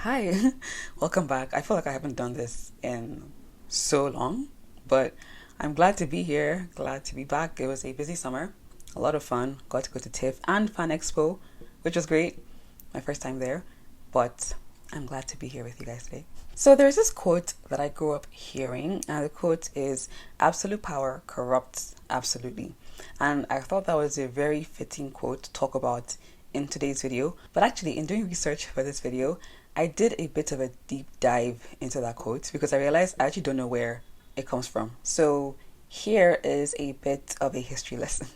Hi, welcome back. I feel like I haven't done this in so long, but I'm glad to be here, glad to be back. It was a busy summer, a lot of fun. Got to go to TIFF and Fan Expo, which was great. My first time there, but I'm glad to be here with you guys today. So there's this quote that I grew up hearing, and the quote is "Absolute power corrupts absolutely." And I thought that was a very fitting quote to talk about in today's video. But actually, in doing research for this video, I did a bit of a deep dive into that quote because I realized I actually don't know where it comes from. So here is a bit of a history lesson.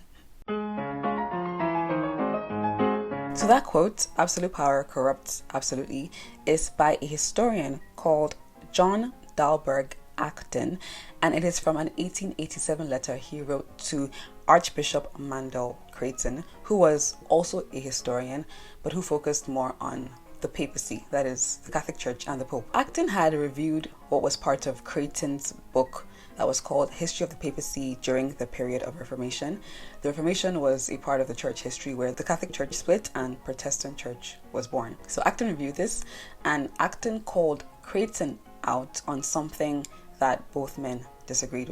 So that quote, "Absolute power corrupts absolutely," is by a historian called John Dalberg Acton, and it is from an 1887 letter he wrote to Archbishop Mandel Creighton, who was also a historian, but who focused more on the papacy, that is, the Catholic Church and the Pope. Acton had reviewed what was part of Creighton's book that was called History of the Papacy During the Period of Reformation. The Reformation was a part of the church history where the Catholic Church split and Protestant Church was born. So Acton reviewed this, and Acton called Creighton out on something that both men disagreed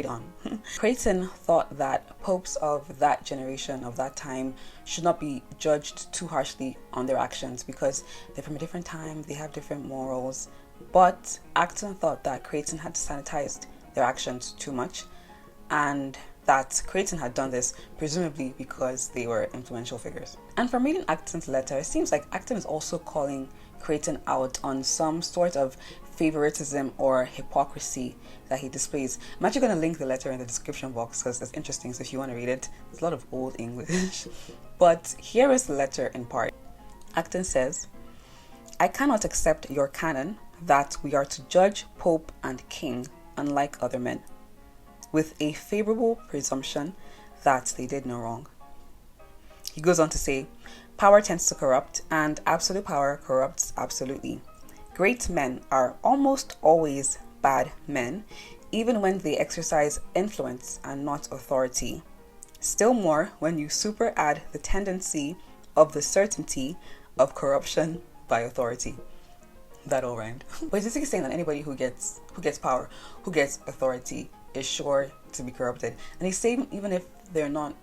on. Creighton thought that popes of that generation, of that time, should not be judged too harshly on their actions because they're from a different time, they have different morals. But Acton thought that Creighton had sanitized their actions too much, and that Creighton had done this presumably because they were influential figures. And from reading Acton's letter, it seems like Acton is also calling Creighton out on some sort of favoritism or hypocrisy that he displays. I'm actually going to link the letter in the description box because it's interesting, so if you want to read it, it's a lot of old English. But here is the letter in part. Acton says, "I cannot accept your canon that we are to judge Pope and King unlike other men, with a favorable presumption that they did no wrong." He goes on to say, "Power tends to corrupt, and absolute power corrupts absolutely. Great men are almost always bad men, even when they exercise influence and not authority. Still more when you superadd the tendency of the certainty of corruption by authority." That all rhymed. But it's saying that anybody who gets power, who gets authority, is sure to be corrupted. And he's saying even if they're not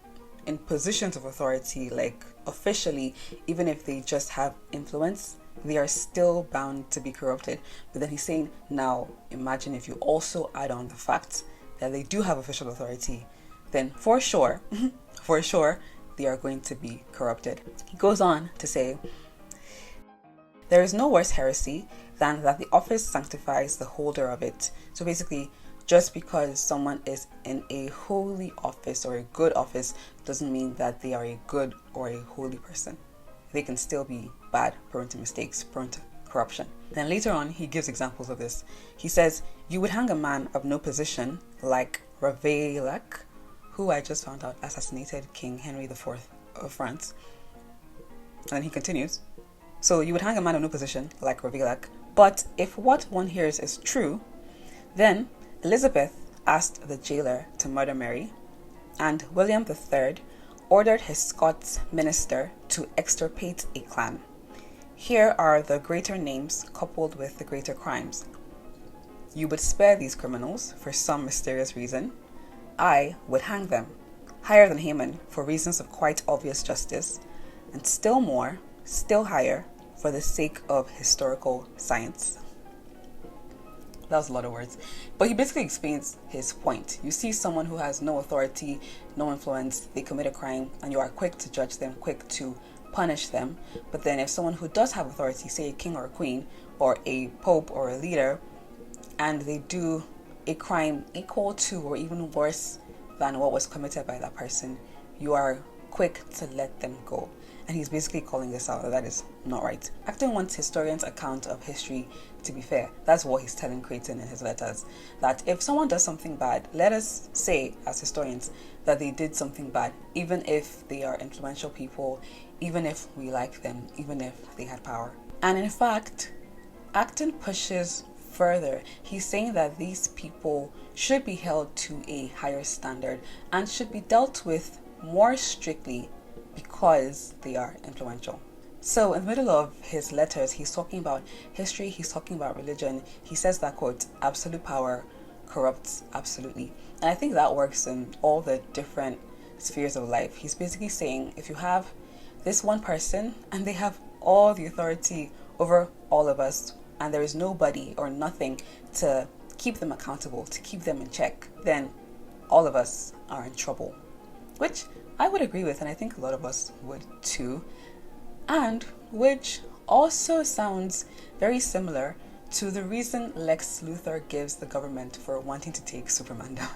in positions of authority, like officially, even if they just have influence, they are still bound to be corrupted. But then he's saying, now imagine if you also add on the fact that they do have official authority, then for sure, they are going to be corrupted. He goes on to say, "There is no worse heresy than that the office sanctifies the holder of it." So basically, just because someone is in a holy office or a good office doesn't mean that they are a good or a holy person. They can still be bad, prone to mistakes, prone to corruption. Then later on, he gives examples of this. He says, "You would hang a man of no position like Ravaillac, who I just found out assassinated King Henry IV of France." And he continues, "So you would hang a man of no position like Ravaillac, but if what one hears is true, then Elizabeth asked the jailer to murder Mary, and William III ordered his Scots minister to extirpate a clan. Here are the greater names coupled with the greater crimes. You would spare these criminals for some mysterious reason. I would hang them, higher than Haman, for reasons of quite obvious justice, and still more, still higher, for the sake of historical science." That was a lot of words. But he basically explains his point. You see someone who has no authority, no influence, they commit a crime, and you are quick to judge them, quick to punish them. But then if someone who does have authority, say a king or a queen, or a pope or a leader, and they do a crime equal to or even worse than what was committed by that person, you are quick to let them go. And he's basically calling this out, that is not right. Acton wants historians' account of history to be fair. That's what he's telling Creighton in his letters. That if someone does something bad, let us say as historians that they did something bad, even if they are influential people, even if we like them, even if they had power. And in fact, Acton pushes further. He's saying that these people should be held to a higher standard and should be dealt with more strictly because they are influential. So, in the middle of his letters, he's talking about history, he's talking about religion. He says that, quote, absolute power corrupts absolutely. And I think that works in all the different spheres of life. He's basically saying if you have this one person and they have all the authority over all of us, and there is nobody or nothing to keep them accountable, to keep them in check, then all of us are in trouble. Which I would agree with, and I think a lot of us would too. And which also sounds very similar to the reason Lex Luthor gives the government for wanting to take Superman down.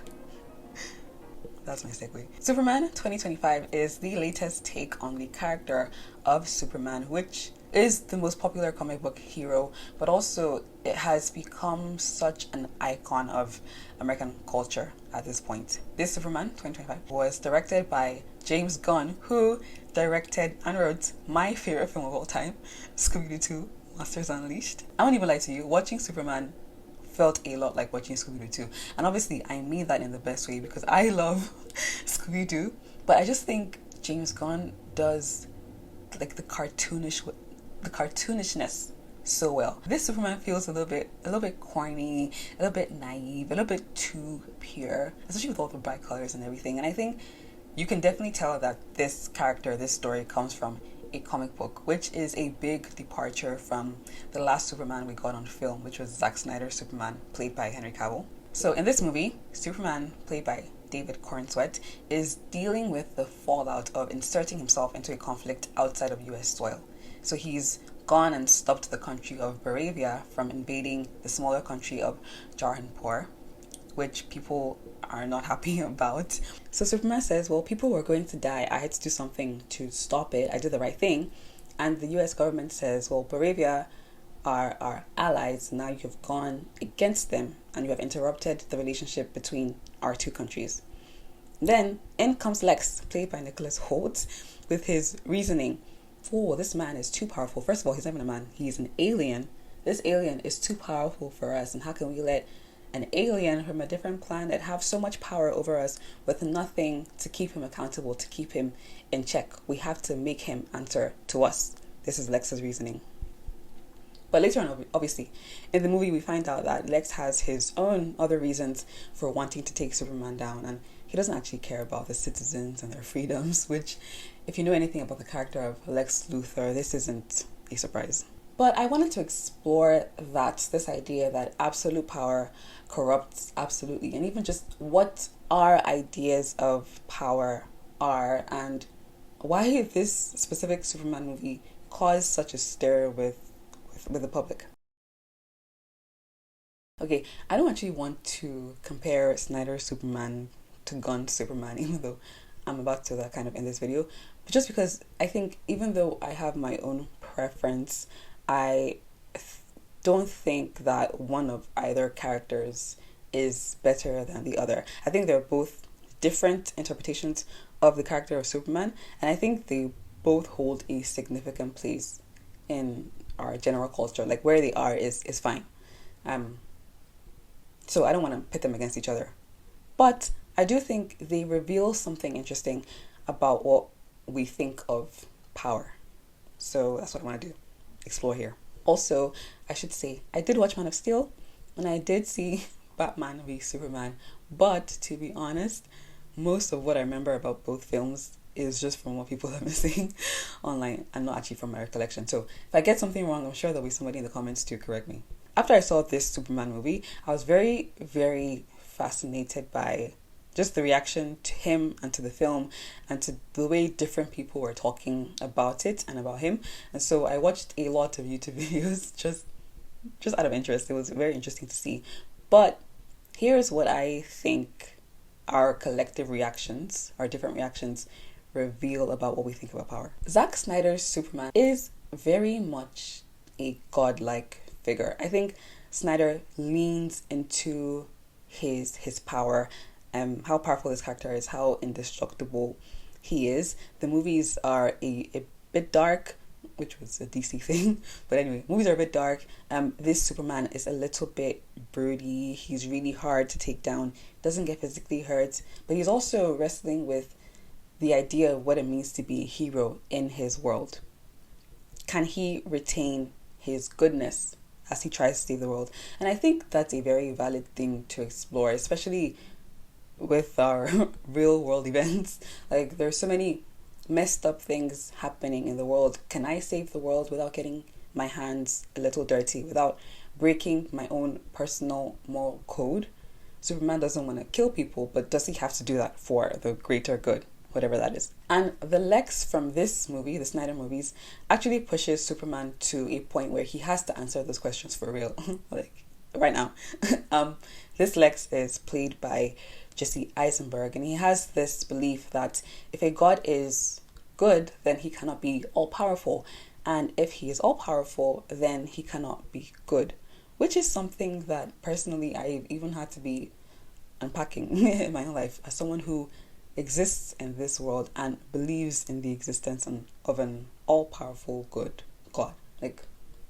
That's my segue. Superman 2025 is the latest take on the character of Superman, which is the most popular comic book hero, but also it has become such an icon of American culture at this point. This Superman 2025 was directed by James Gunn, who directed and wrote my favorite film of all time, Scooby-Doo 2, Monsters Unleashed. I won't even lie to you, watching Superman felt a lot like watching Scooby-Doo 2. And obviously I mean that in the best way because I love Scooby-Doo, but I just think James Gunn does like the cartoonishness so well. This Superman feels a little bit corny, a little bit naive, a little bit too pure, especially with all the bright colors and everything. And I think you can definitely tell that this character, this story comes from a comic book, which is a big departure from the last Superman we got on film, which was Zack Snyder's Superman, played by Henry Cavill. So in this movie, Superman, played by David Cornsweet, is dealing with the fallout of inserting himself into a conflict outside of US soil. So he's gone and stopped the country of Baravia from invading the smaller country of Jarhanpur, which people are not happy about. So Superman says, well, people were going to die. I had to do something to stop it. I did the right thing. And the US government says, well, Baravia are our allies. Now you have gone against them and you have interrupted the relationship between our two countries. Then in comes Lex, played by Nicholas Hoult, with his reasoning. Oh, this man is too powerful. First of all, he's not even a man. He's an alien. This alien is too powerful for us. And how can we let an alien from a different planet have so much power over us with nothing to keep him accountable, to keep him in check? We have to make him answer to us. This is Lex's reasoning. But later on, obviously, in the movie, we find out that Lex has his own other reasons for wanting to take Superman down, and he doesn't actually care about the citizens and their freedoms, which, if you know anything about the character of Lex Luthor, this isn't a surprise. But I wanted to explore this idea that absolute power corrupts absolutely, and even just what our ideas of power are, and why this specific Superman movie caused such a stir with the public. Okay, I don't actually want to compare Snyder's Superman to Gunn's Superman, even though I'm about to that kind of in this video, but just because I think even though I have my own preference, I don't think that one of either characters is better than the other. I think they're both different interpretations of the character of Superman, and I think they both hold a significant place in our general culture. Like where they are is fine. So I don't want to pit them against each other. But I do think they reveal something interesting about what we think of power. So that's what I want to do. Explore here. Also, I should say, I did watch Man of Steel and I did see Batman v Superman, but to be honest, most of what I remember about both films is just from what people have been saying online and not actually from my recollection. So if I get something wrong, I'm sure there'll be somebody in the comments to correct me. After I saw this Superman movie, I was very, very fascinated by just the reaction to him and to the film and to the way different people were talking about it and about him. And so I watched a lot of YouTube videos just out of interest. It was very interesting to see. But here's what I think our collective reactions, our different reactions, reveal about what we think about power. Zack Snyder's Superman is very much a godlike figure. I think Snyder leans into his power, how powerful his character is, how indestructible he is. The movies are a bit dark, which was a DC thing, but anyway, movies are a bit dark. This Superman is a little bit broody. He's really hard to take down, doesn't get physically hurt, but he's also wrestling with the idea of what it means to be a hero in his world. can he retain his goodness as he tries to save the world? And I think that's a very valid thing to explore, especially with our real world events. Like, there's so many messed up things happening in the world. Can I save the world without getting my hands a little dirty, without breaking my own personal moral code? Superman doesn't want to kill people, but does he have to do that for the greater good, whatever that is? And the Lex from this movie, the Snyder movies, actually pushes Superman to a point where he has to answer those questions for real. Like, right now. This Lex is played by Jesse Eisenberg, and he has this belief that if a god is good, then he cannot be all-powerful. And if he is all-powerful, then he cannot be good. Which is something that personally I've even had to be unpacking in my own life as someone who exists in this world and believes in the existence of an all-powerful good God. Like,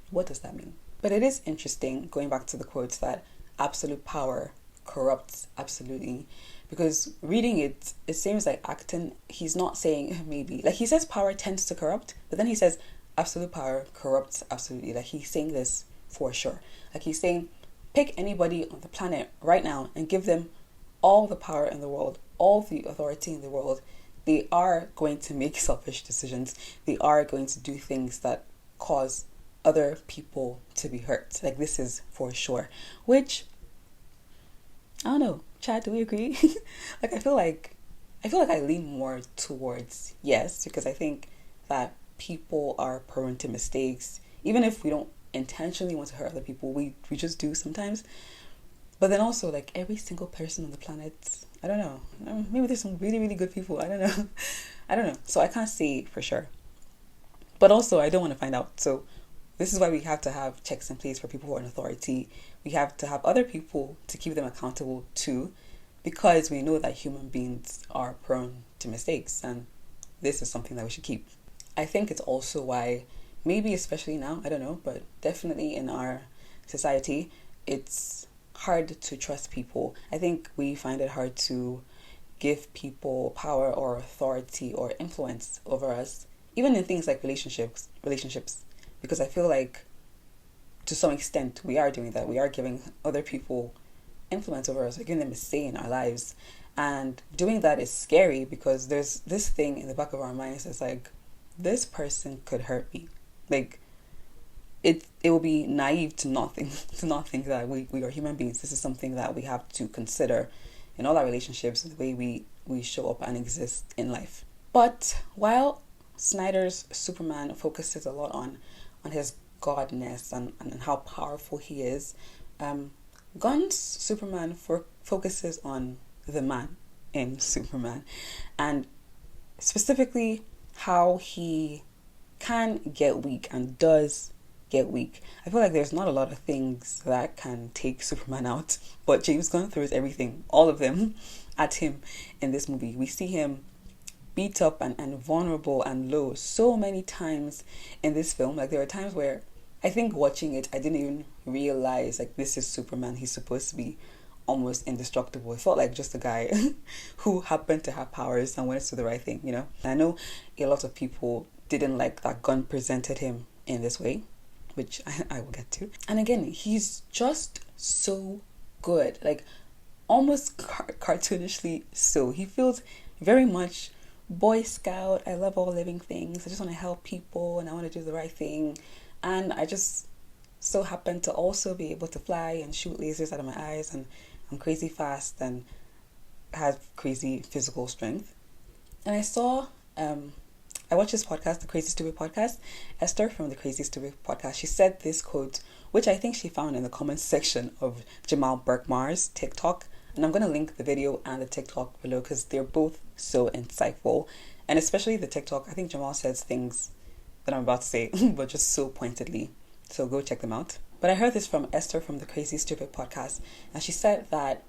what does that mean? But it is interesting, going back to the quotes, that absolute power corrupts absolutely. Because reading it, it seems like Acton, he's not saying maybe. Like, he says power tends to corrupt, but then he says absolute power corrupts absolutely. Like, he's saying this for sure. Like, he's saying, pick anybody on the planet right now and give them all the power in the world, all the authority in the world. They are going to make selfish decisions. They are going to do things that cause other people to be hurt. Like, this is for sure. Which, I don't know, Chad, do we agree? Like, I feel like I lean more towards yes, because I think that people are prone to mistakes. Even if we don't intentionally want to hurt other people, we just do sometimes. But then also, like, every single person on the planet, I don't know, maybe there's some really, really good people, I don't know. So I can't say for sure. But also, I don't want to find out. So this is why we have to have checks in place for people who are in authority. We have to have other people to keep them accountable too, because we know that human beings are prone to mistakes, and this is something that we should keep. I think it's also why, maybe especially now, I don't know, but definitely in our society, it's hard to trust people. I think we find it hard to give people power or authority or influence over us, even in things like relationships, because I feel like to some extent we are doing that. We are giving other people influence over us. We're giving them a say in our lives, and doing that is scary because there's this thing in the back of our minds that's like, this person could hurt me. Like, it will be naive to not think that we are human beings. This is something that we have to consider in all our relationships, the way we show up and exist in life. But while Snyder's Superman focuses a lot on his godness and how powerful he is, Gunn's Superman focuses on the man in Superman, and specifically how he can get weak and does get weak. I feel like there's not a lot of things that can take Superman out, but James Gunn throws everything, all of them, at him in this movie. We see him beat up and vulnerable and low so many times in this film. Like, there are times where I think watching it, I didn't even realize, like, this is Superman. He's supposed to be almost indestructible. It felt like just a guy who happened to have powers and wanted to do the right thing, you know? And I know a lot of people didn't like that Gunn presented him in this way, which I will get to. And again, he's just so good, like almost cartoonishly so. He feels very much Boy Scout. I love all living things. I just want to help people and I want to do the right thing. And I just so happen to also be able to fly and shoot lasers out of my eyes, and I'm crazy fast and have crazy physical strength. And I watched this podcast, the Crazy Stupid Podcast. Esther from the Crazy Stupid Podcast, she said this quote, which I think she found in the comments section of Jamal Burkmar's TikTok. And I'm going to link the video and the TikTok below because they're both so insightful. And especially the TikTok, I think Jamal says things that I'm about to say, but just so pointedly. So go check them out. But I heard this from Esther from the Crazy Stupid Podcast. And she said that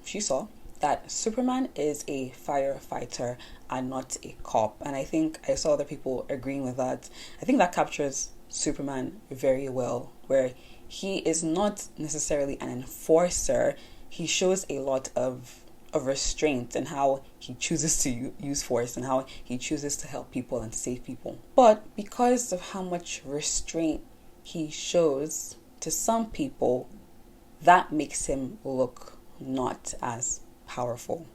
she saw that Superman is a firefighter and not a cop. And I think I saw other people agreeing with that. I think that captures Superman very well, where he is not necessarily an enforcer. He shows a lot of of restraint and how he chooses to use force and how he chooses to help people and save people. But because of how much restraint he shows to some people, that makes him look not as powerful.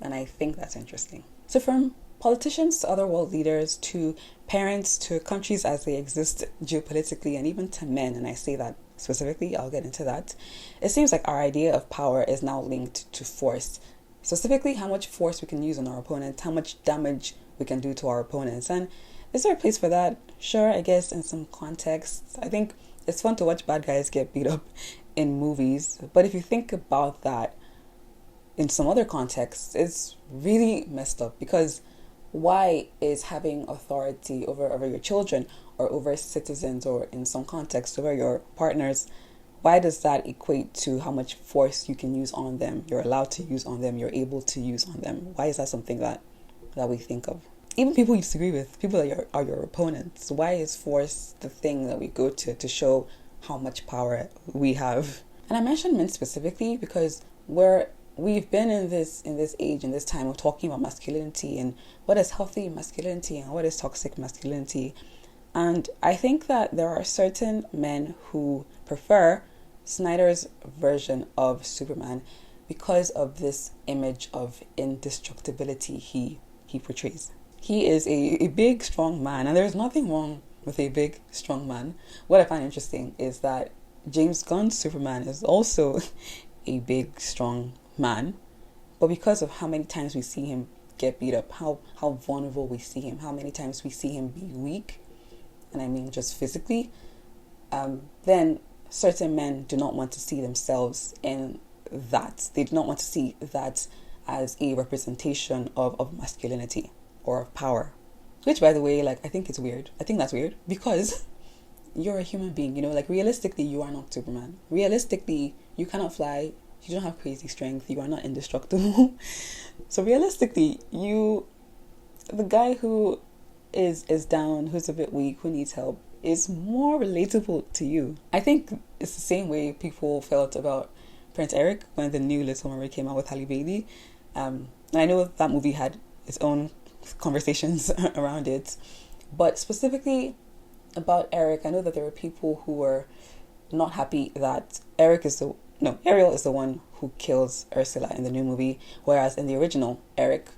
And I think that's interesting. So from politicians to other world leaders to parents to countries as they exist geopolitically and even to men, and I say that specifically, I'll get into that, it seems like our idea of power is now linked to force. Specifically, how much force we can use on our opponents, how much damage we can do to our opponents. And is there a place for that? Sure, I guess in some contexts. I think it's fun to watch bad guys get beat up in movies, but if you think about that in some other contexts, it's really messed up, because why is having authority over your children or over citizens, or in some contexts over your partners, why does that equate to how much force you can use on them, you're allowed to use on them, you're able to use on them? Why is that something that we think of? Even people you disagree with, people that are your opponents, why is force the thing that we go to show how much power we have? And I mentioned men specifically because we've been in this age, in this time of talking about masculinity and what is healthy masculinity and what is toxic masculinity. And I think that there are certain men who prefer Snyder's version of Superman because of this image of indestructibility he portrays. He is a big, strong man, and there's nothing wrong with a big, strong man. What I find interesting is that James Gunn's Superman is also a big, strong man, but because of how many times we see him get beat up, how vulnerable we see him, how many times we see him be weak, and I mean just physically, then certain men do not want to see themselves in that. They do not want to see that as a representation of masculinity or of power. Which, by the way, I think it's weird. I think that's weird because you're a human being, realistically, you are not Superman. Realistically, you cannot fly. You don't have crazy strength. You are not indestructible. So realistically, the guy who is down, who's a bit weak, who needs help, is more relatable to you. I think it's the same way people felt about Prince Eric when the new Little Mermaid came out with Halle Bailey. And I know that movie had its own conversations around it, but specifically about Eric, I know that there were people who were not happy that Ariel is the one who kills Ursula in the new movie, whereas in the original, Eric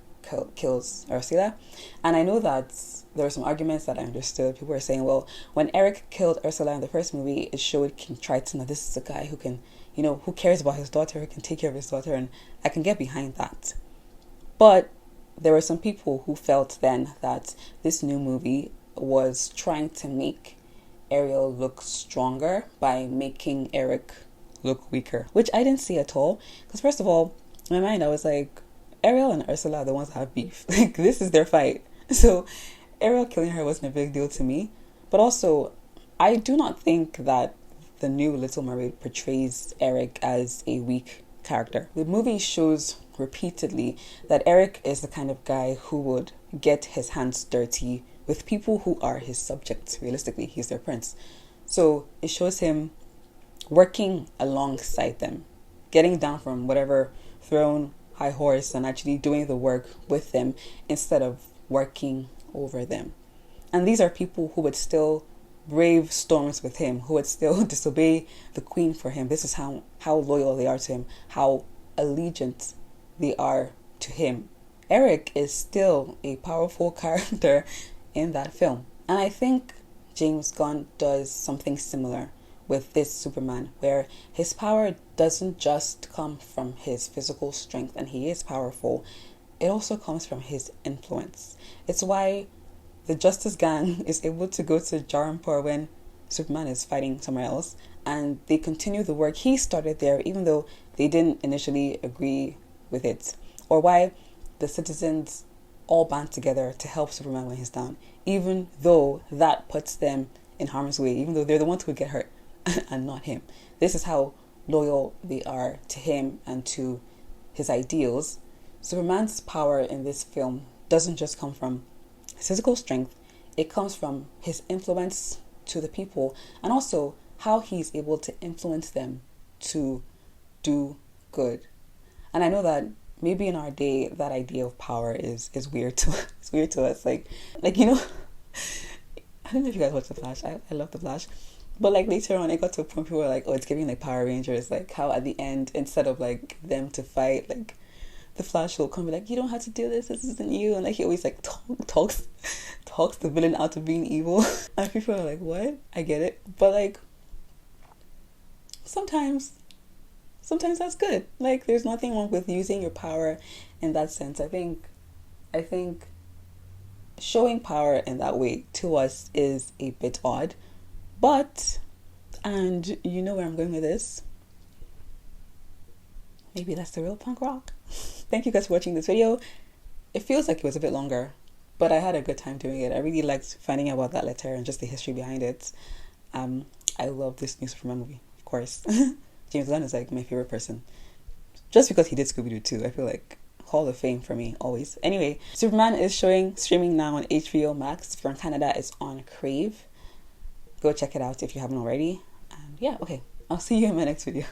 kills Ursula. And I know that there were some arguments that I understood. People were saying, well, when Eric killed Ursula in the first movie, it showed King Triton that this is a guy who can, who cares about his daughter, who can take care of his daughter, and I can get behind that. But there were some people who felt then that this new movie was trying to make Ariel look stronger by making Eric look weaker, which I didn't see at all. Because first of all, in my mind, I was like, Ariel and Ursula are the ones that have beef. This is their fight. So Ariel killing her wasn't a big deal to me. But also, I do not think that the new Little Mermaid portrays Eric as a weak character. The movie shows repeatedly that Eric is the kind of guy who would get his hands dirty with people who are his subjects. Realistically, he's their prince. So it shows him working alongside them, getting down from whatever throne, high horse, and actually doing the work with them instead of working over them. And these are people who would still brave storms with him, who would still disobey the queen for him. This is how loyal they are to him, how allegiant they are to him. Eric is still a powerful character in that film. And I think James Gunn does something similar with this Superman, where his power doesn't just come from his physical strength, and he is powerful. It also comes from his influence. It's why the Justice Gang is able to go to Jarampur when Superman is fighting somewhere else, and they continue the work he started there, even though they didn't initially agree with it. Or why the citizens all band together to help Superman when he's down, even though that puts them in harm's way, even though they're the ones who would get hurt and not him. This is how loyal they are to him and to his ideals. Superman's power in this film doesn't just come from his physical strength, it comes from his influence to the people, and also how he's able to influence them to do good. And I know that maybe in our day that idea of power is weird to it's weird to us. Like you know, I don't know if you guys watch The Flash. I love The Flash. But like later on, it got to a point people were like, oh, it's giving like Power Rangers. Like how at the end, instead of like them to fight, like the Flash will come and be like, you don't have to do this. This isn't you. And like he always like talks the villain out of being evil. And people are like, what? I get it. But like sometimes that's good. Like there's nothing wrong with using your power in that sense. I think showing power in that way to us is a bit odd. But, and you know where I'm going with this, maybe that's the real punk rock. Thank you guys for watching this video. It feels like it was a bit longer, but I had a good time doing it. I really liked finding out about that letter and just the history behind it. I love this new Superman movie, of course. James Gunn is like my favorite person. Just because he did Scooby-Doo too. I feel like Hall of Fame for me, always. Anyway, Superman is streaming now on HBO Max. From Canada, it's on Crave. Go check it out if you haven't already. And yeah, okay. I'll see you in my next video.